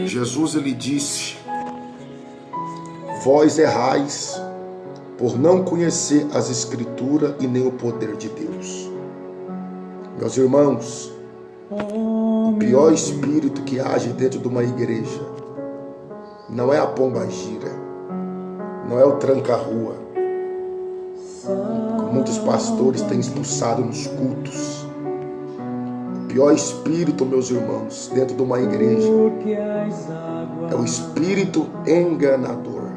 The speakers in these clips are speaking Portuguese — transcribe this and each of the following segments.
Jesus, ele disse: vós errais por não conhecer as Escrituras e nem o poder de Deus. Meus irmãos, o pior espírito que age dentro de uma igreja não é a pombagira, não é o tranca-rua, como muitos pastores têm expulsado nos cultos. O pior espírito, meus irmãos, dentro de uma igreja é o espírito enganador.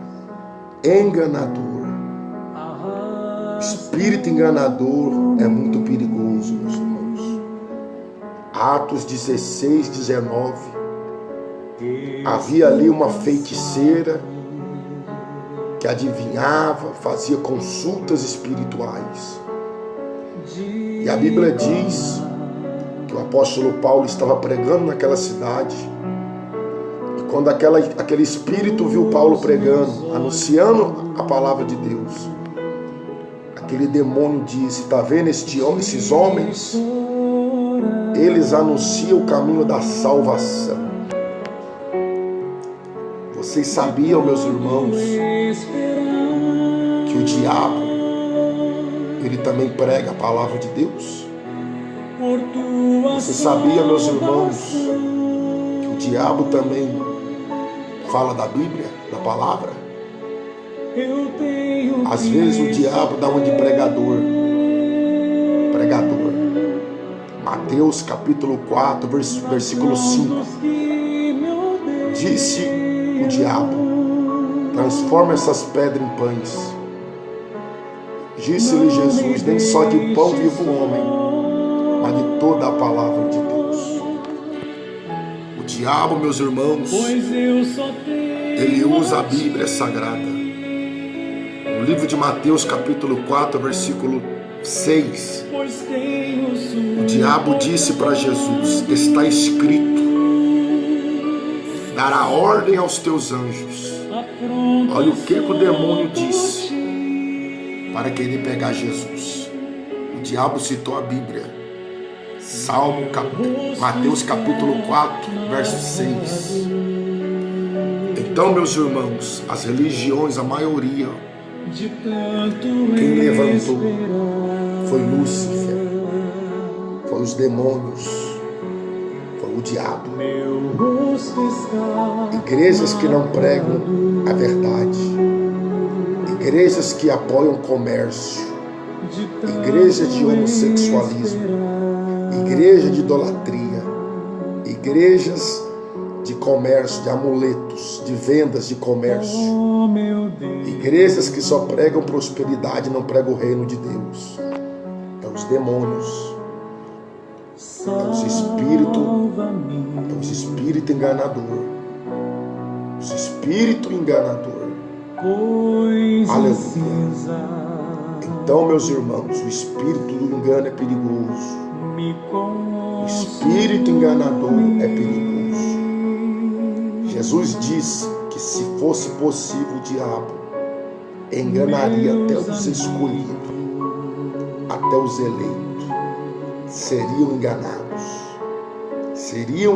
O espírito enganador é muito perigoso, meus irmãos. Atos 16, 19. Havia ali uma feiticeira que adivinhava, fazia consultas espirituais. E a Bíblia diz que o apóstolo Paulo estava pregando naquela cidade. E quando aquele espírito viu Paulo pregando, anunciando a palavra de Deus, aquele demônio disse: está vendo esses homens? Eles anunciam o caminho da salvação. Vocês sabiam, meus irmãos, que o diabo, ele também prega a palavra de Deus? Você sabia, meus irmãos, que o diabo também fala da Bíblia, da palavra? Às vezes o diabo dá uma de pregador. Mateus capítulo 4, versículo 5. Disse o diabo: transforma essas pedras em pães. Disse-lhe Jesus: nem só de pão vive o homem, mas de toda a palavra de Deus. O diabo, meus irmãos, ele usa a Bíblia sagrada. No livro de Mateus capítulo 4, versículo 6, o diabo disse para Jesus: está escrito, dará ordem aos teus anjos. Olha o que o demônio disse para querer pegar Jesus. O diabo citou a Bíblia. Mateus capítulo 4, verso 6. Então, meus irmãos, as religiões, a maioria, quem levantou foi Lúcifer, foi os demônios, foi o diabo. Igrejas que não pregam a verdade, igrejas que apoiam o comércio, igrejas de homossexualismo, igreja de idolatria, igrejas de comércio, de amuletos, de vendas de comércio, igrejas que só pregam prosperidade e não pregam o reino de Deus. É os demônios, é os espíritos enganador, os espíritos enganador. Aleluia. Então, meus irmãos, o espírito do engano é perigoso. O espírito enganador é perigoso. Jesus disse que se fosse possível o diabo enganaria até os escolhidos, até os eleitos. Seriam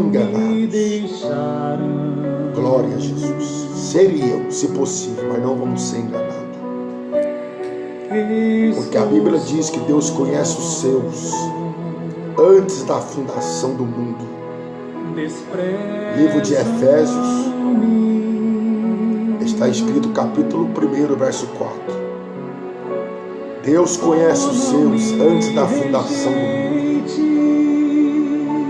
enganados. Glória a Jesus. Seriam, se possível, mas não vamos ser enganados. Porque a Bíblia diz que Deus conhece os seus antes da fundação do mundo. Livro de Efésios, está escrito capítulo 1, verso 4. Deus conhece os seus antes da fundação do mundo.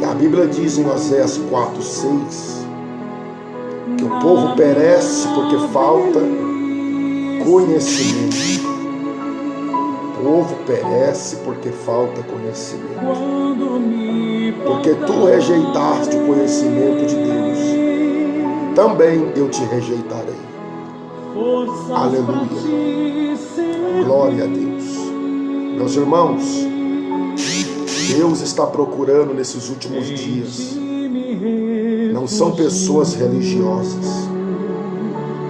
E a Bíblia diz em Oséias 4, 6 que o povo perece porque falta conhecimento. O povo perece porque falta conhecimento. Porque tu rejeitaste o conhecimento de Deus, também eu te rejeitarei. Aleluia. Glória a Deus. Meus irmãos, Deus está procurando nesses últimos dias. Não são pessoas religiosas.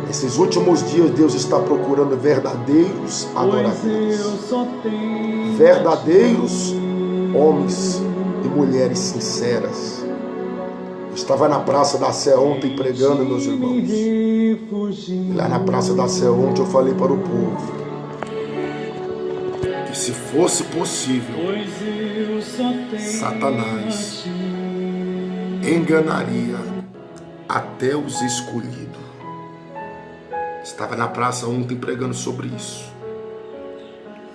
Nesses últimos dias, Deus está procurando verdadeiros adoradores, verdadeiros homens e mulheres sinceras, Estava na Praça da Sé ontem pregando, meus irmãos. E lá na Praça da Sé ontem eu falei para o povo que se fosse possível, Satanás enganaria até os escolhidos. Estava na praça ontem pregando sobre isso.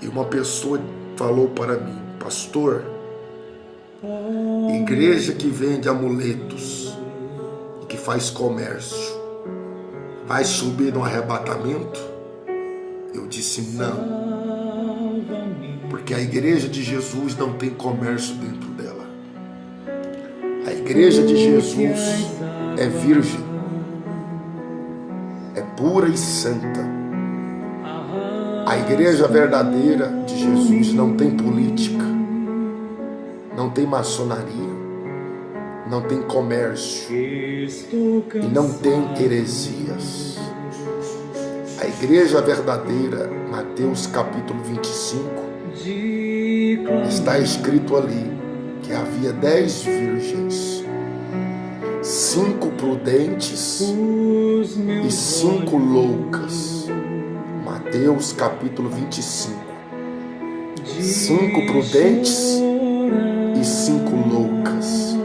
E uma pessoa falou para mim: pastor, igreja que vende amuletos e que faz comércio vai subir no arrebatamento? Eu disse não, porque a igreja de Jesus não tem comércio dentro dela. A igreja de Jesus é virgem, é pura e santa. A igreja verdadeira de Jesus não tem política, não tem maçonaria, não tem comércio e não tem heresias. A igreja verdadeira, Mateus capítulo 25, está escrito ali que havia 10 virgens, 5 prudentes e 5 loucas. Mateus capítulo 25. 5 prudentes e 5 loucas.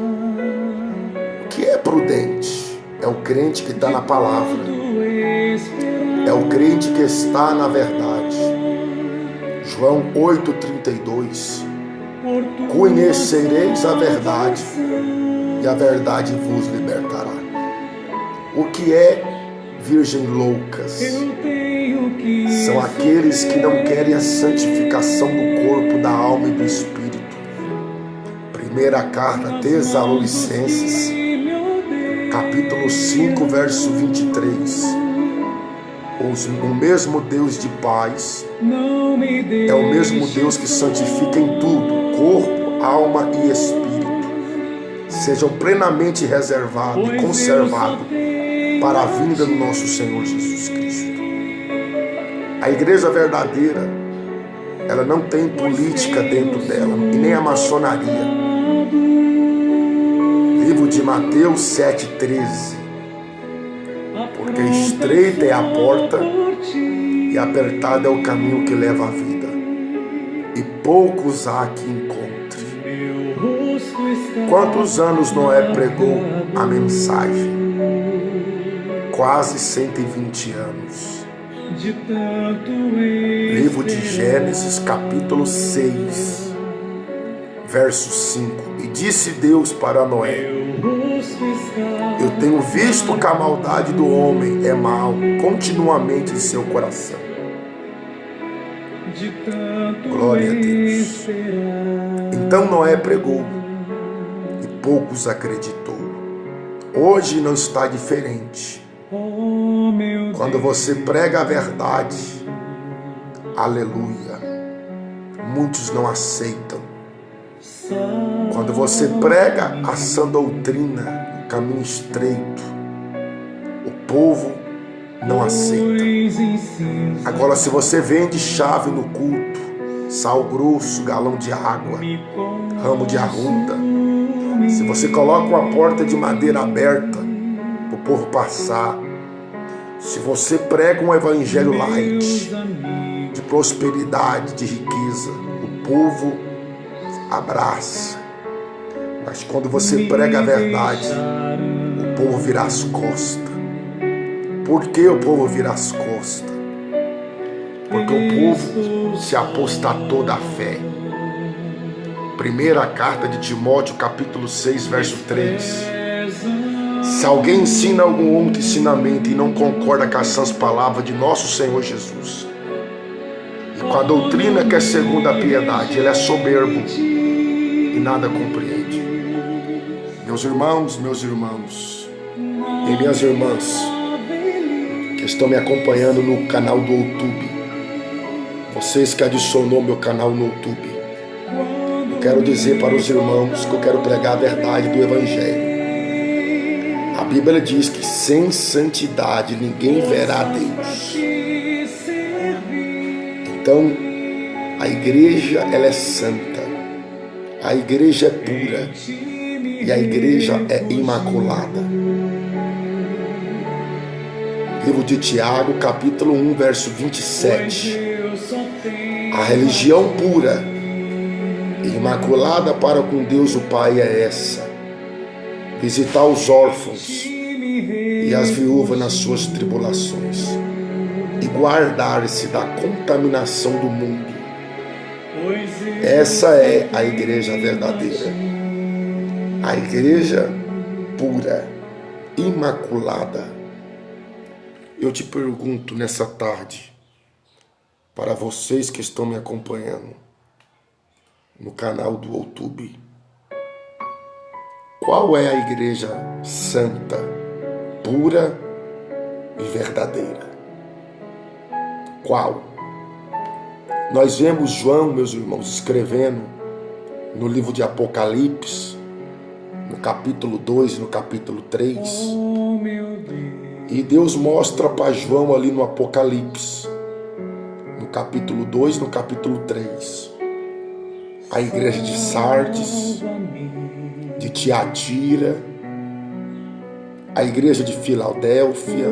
O que é prudente? É o crente que está na palavra. É o crente que está na verdade. João 8,32. Conhecereis a verdade e a verdade vos libertará. O que é virgem loucas? São aqueles que não querem a santificação do corpo, da alma e do espírito. Primeira carta Tessalonicenses, capítulo 5, verso 23. O mesmo Deus de paz é o mesmo Deus que santifica em tudo, corpo, alma e espírito. Sejam plenamente reservados e conservados para a vinda do nosso Senhor Jesus Cristo. A igreja verdadeira, ela não tem política dentro dela, e nem a maçonaria. Livro de Mateus 7,13. Porque estreita é a porta e apertado é o caminho que leva à vida, e poucos há que encontre. Quantos anos Noé pregou a mensagem? Quase 120 anos. Livro de Gênesis, capítulo 6, verso 5. E disse Deus para Noé: eu tenho visto que a maldade do homem é mal continuamente em seu coração. Glória a Deus. Então Noé pregou e poucos acreditou. Hoje não está diferente. Quando você prega a verdade, aleluia, muitos não aceitam. Quando você prega a sã doutrina, o caminho estreito, o povo não aceita. Agora, se você vende chave no culto, sal grosso, galão de água, ramo de arruda, se você coloca uma porta de madeira aberta para o povo passar, se você prega um evangelho light, de prosperidade, de riqueza, o povo abraça. Mas quando você prega a verdade, o povo vira as costas. Por que o povo vira as costas? Porque o povo se apostatou da fé. Primeira carta de Timóteo, capítulo 6, verso 3. Se alguém ensina algum outro ensinamento e não concorda com as sãs palavras de nosso Senhor Jesus, e com a doutrina que é segundo a piedade, ele é soberbo e nada compreende. Meus irmãos e minhas irmãs que estão me acompanhando no canal do YouTube, vocês que adicionou meu canal no YouTube, eu quero dizer para os irmãos que eu quero pregar a verdade do Evangelho. A Bíblia diz que sem santidade ninguém verá a Deus. Então, a igreja ela é santa, a igreja é pura, e a igreja é imaculada. Livro de Tiago, capítulo 1, verso 27. A religião pura e imaculada para com Deus o Pai é essa: visitar os órfãos e as viúvas nas suas tribulações e guardar-se da contaminação do mundo. Essa é a igreja verdadeira, a igreja pura, imaculada. Eu te pergunto nessa tarde, para vocês que estão me acompanhando no canal do YouTube, qual é a igreja santa, pura e verdadeira? Qual? Nós vemos João, meus irmãos, escrevendo no livro de Apocalipse, no capítulo 2 e no capítulo 3. E Deus mostra para João ali no Apocalipse, no capítulo 2 e no capítulo 3, a igreja de Sardes, de Tiatira, a igreja de Filadélfia,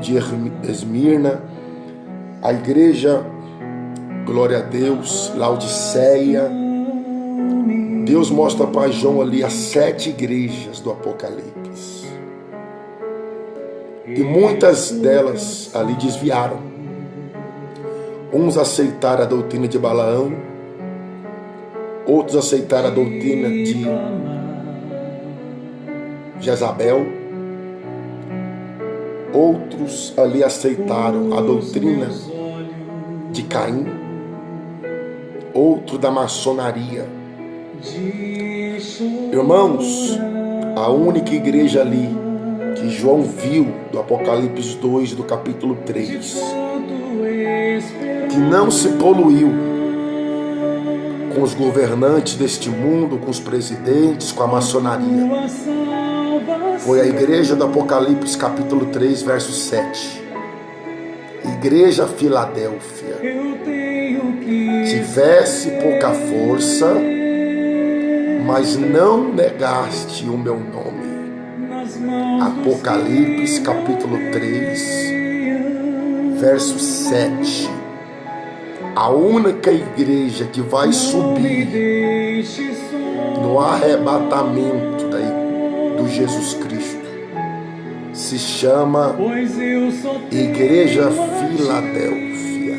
de Esmirna, a igreja, glória a Deus, Laodiceia. Deus mostra para João ali as 7 igrejas do Apocalipse. E muitas delas ali desviaram. Uns aceitaram a doutrina de Balaão, outros aceitaram a doutrina de Jezabel, outros ali aceitaram a doutrina de Caim, outro da maçonaria. Irmãos, a única igreja ali que João viu do Apocalipse 2, do capítulo 3, que não se poluiu com os governantes deste mundo, com os presidentes, com a maçonaria, foi a igreja do Apocalipse capítulo 3, verso 7. Igreja Filadélfia, tivesse pouca força, mas não negaste o meu nome. Apocalipse capítulo 3, verso 7. A única igreja que vai subir no arrebatamento do Jesus Cristo se chama Igreja Filadélfia.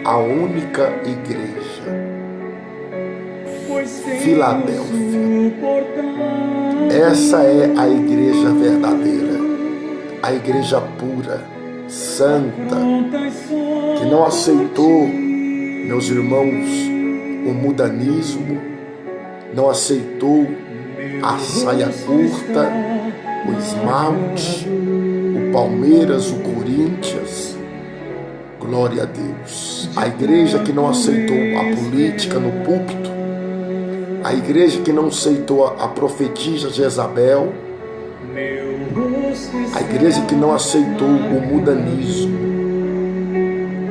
A única igreja, Filadélfia. Essa é a igreja verdadeira, a igreja pura, santa, que não aceitou, meus irmãos, o mudanismo, não aceitou a saia curta, o esmalte, o Palmeiras, o Corinthians. Glória a Deus. A igreja que não aceitou a política no púlpito, a igreja que não aceitou a profetisa Jezabel, a igreja que não aceitou o mudanismo,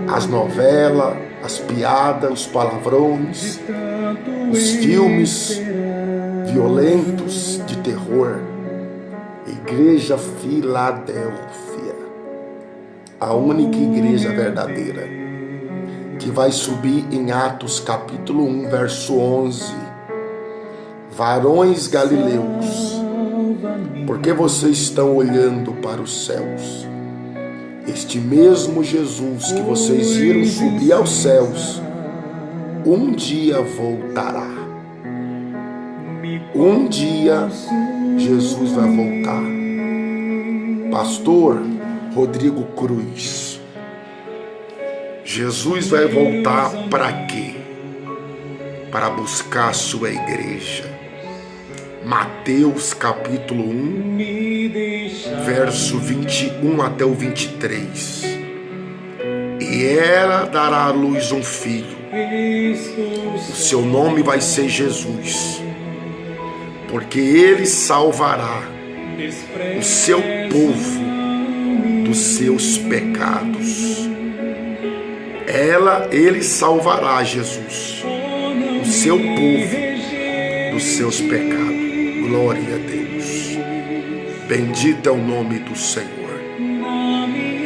as novelas, as piadas, os palavrões, os filmes violentos de terror. Igreja Filadélfia, a única igreja verdadeira, que vai subir em Atos capítulo 1, verso 11. Varões galileus, por que vocês estão olhando para os céus? Este mesmo Jesus que vocês viram subir aos céus, um dia voltará. Um dia Jesus vai voltar. Pastor Rodrigo Cruz, Jesus vai voltar para quê? Para buscar a sua igreja. Mateus capítulo 1, verso 21 até o 23. E ela dará à luz um filho. O seu nome vai ser Jesus, porque ele salvará o seu povo dos seus pecados. Ele salvará, Jesus, o seu povo dos seus pecados. Glória a Deus. Bendito é o nome do Senhor.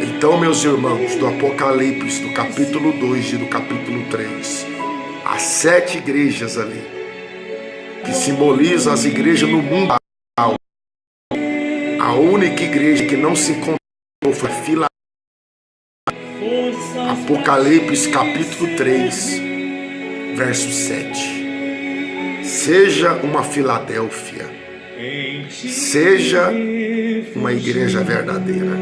Então, meus irmãos, do Apocalipse, do capítulo 2 e do capítulo 3, as 7 igrejas ali, que simbolizam as igrejas no mundo. A única igreja que não se encontrou foi Filadélfia. Apocalipse capítulo 3, verso 7. Seja uma Filadélfia, seja uma igreja verdadeira.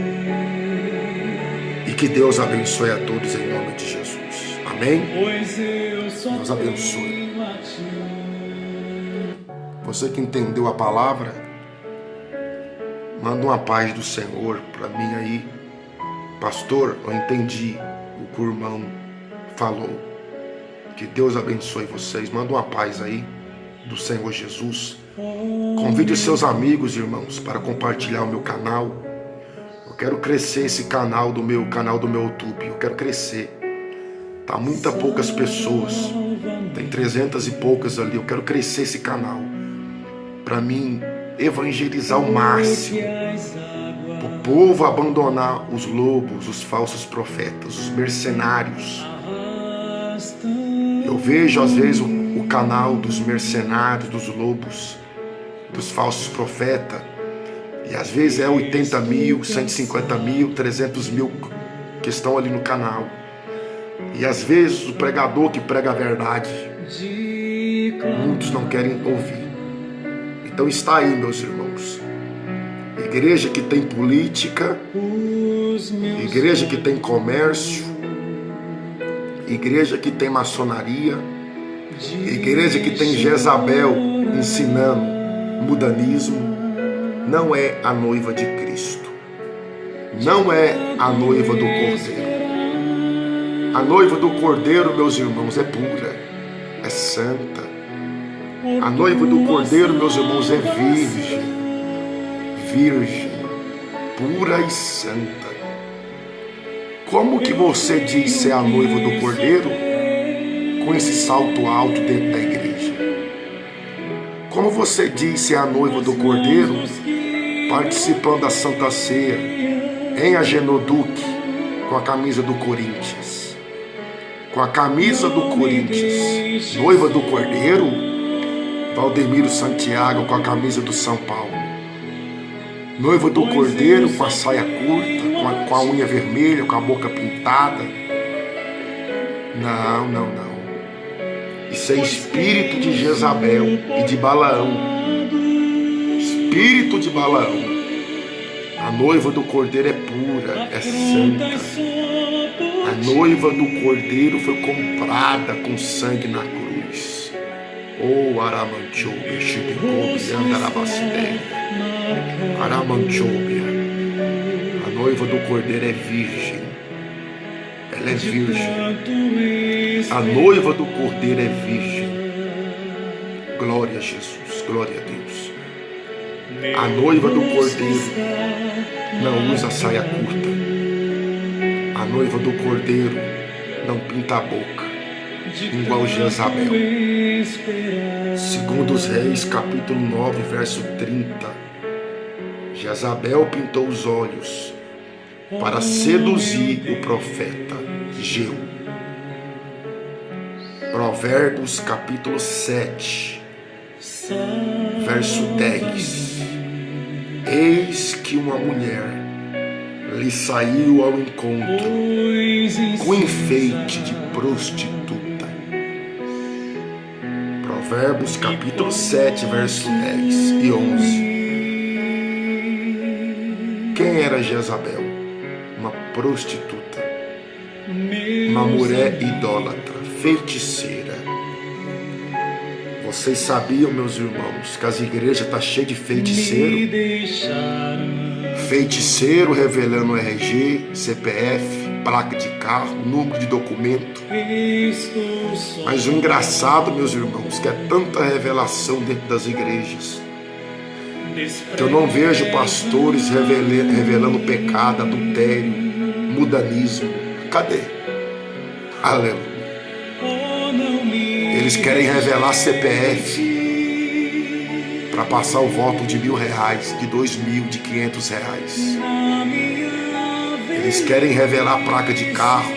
E que Deus abençoe a todos em nome de Jesus. Amém? Deus abençoe. Você que entendeu a palavra, manda uma paz do Senhor para mim aí. Pastor, eu entendi o que o irmão falou. Que Deus abençoe vocês. Manda uma paz aí do Senhor Jesus. Convide os seus amigos, irmãos, para compartilhar o meu canal. Eu quero crescer esse canal do meu YouTube. Eu quero crescer. Tá muito poucas pessoas. Tem 300 e poucas ali. Eu quero crescer esse canal para mim evangelizar o máximo, para o povo abandonar os lobos, os falsos profetas, os mercenários. Eu vejo às vezes o canal dos mercenários, dos lobos, dos falsos profetas, e às vezes é 80 mil, 150 mil, 300 mil que estão ali no canal. E às vezes o pregador que prega a verdade, muitos não querem ouvir. Então está aí, meus irmãos, igreja que tem política, igreja que tem comércio, igreja que tem maçonaria, igreja que tem Jezabel ensinando mudanismo, não é a noiva de Cristo, não é a noiva do Cordeiro. A noiva do Cordeiro, meus irmãos, é pura, é santa. A noiva do Cordeiro, meus irmãos, é virgem, pura e santa. Como que você diz ser a noiva do Cordeiro com esse salto alto dentro da igreja? Como você diz ser a noiva do Cordeiro participando da Santa Ceia em Agenoduque com a camisa do Corinthians? Com a camisa do Corinthians, noiva do Cordeiro, Valdemiro Santiago com a camisa do São Paulo. Noiva do Cordeiro com a saia curta, com a unha vermelha, com a boca pintada. Não. Isso é espírito de Jezabel e de Balaão. Espírito de Balaão. A noiva do Cordeiro é pura, é santa. A noiva do Cordeiro foi comprada com sangue na cruz. Oh, Aramanchobia, Chibicobi, Andarabacide, Aramanchobia. A noiva do Cordeiro é virgem. Ela é virgem. A noiva do Cordeiro é virgem. Glória a Jesus, glória a Deus. A noiva do Cordeiro não usa saia curta. A noiva do Cordeiro não pinta a boca igual Jezabel. Segundo os Reis, capítulo 9, verso 30. Jezabel pintou os olhos para seduzir o profeta Jeú. Provérbios, capítulo 7, verso 10. Eis que uma mulher lhe saiu ao encontro com enfeite de prostituta. Provérbios capítulo 7, verso 10 e 11. Quem era Jezabel? Uma prostituta, uma mulher idólatra, feiticeira. Vocês sabiam, meus irmãos, que as igrejas estão cheias de feiticeiro? Feiticeiro revelando RG, CPF, placa de carro, número de documento. Mas o engraçado, meus irmãos, que é tanta revelação dentro das igrejas, que eu não vejo pastores revelando pecado, adultério, mudanismo. Cadê? Aleluia. Eles querem revelar CPF, para passar o voto de R$1.000, de R$2.000, de R$500. Eles querem revelar a placa de carro,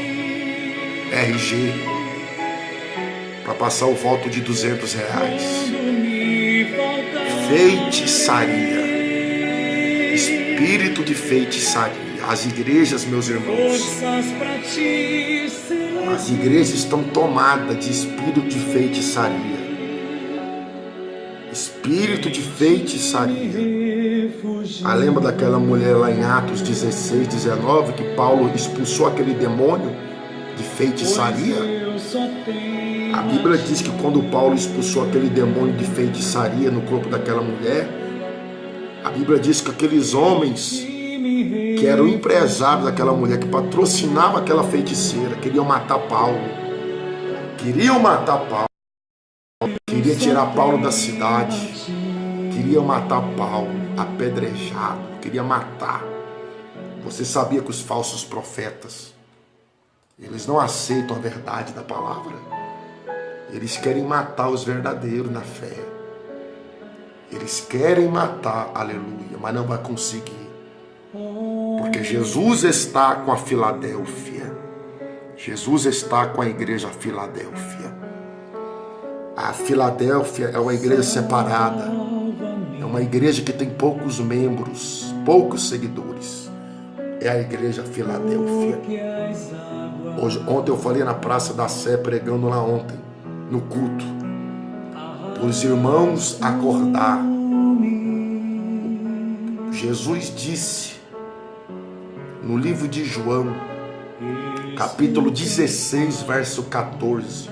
RG, para passar o voto de R$200. Feitiçaria, espírito de feitiçaria. As igrejas, meus irmãos, as igrejas estão tomadas de espírito de feitiçaria. Espírito de feitiçaria. Lembra daquela mulher lá em Atos 16, 19, que Paulo expulsou aquele demônio de feitiçaria? A Bíblia diz que quando Paulo expulsou aquele demônio de feitiçaria no corpo daquela mulher, a Bíblia diz que aqueles homens que eram empresários daquela mulher, que patrocinavam aquela feiticeira, queriam matar Paulo. Queriam matar Paulo. Queriam tirar Paulo da cidade. Queriam matar Paulo, apedrejado. Queriam matar. Você sabia que os falsos profetas, eles não aceitam a verdade da palavra? Eles querem matar os verdadeiros na fé. Eles querem matar, aleluia, mas não vai conseguir. Porque Jesus está com a Filadélfia. Jesus está com a igreja Filadélfia. A Filadélfia é uma igreja separada. É uma igreja que tem poucos membros, poucos seguidores. É a igreja Filadélfia. Ontem eu falei na Praça da Sé, pregando lá ontem, no culto, para os irmãos acordar. Jesus disse no livro de João, capítulo 16, verso 14,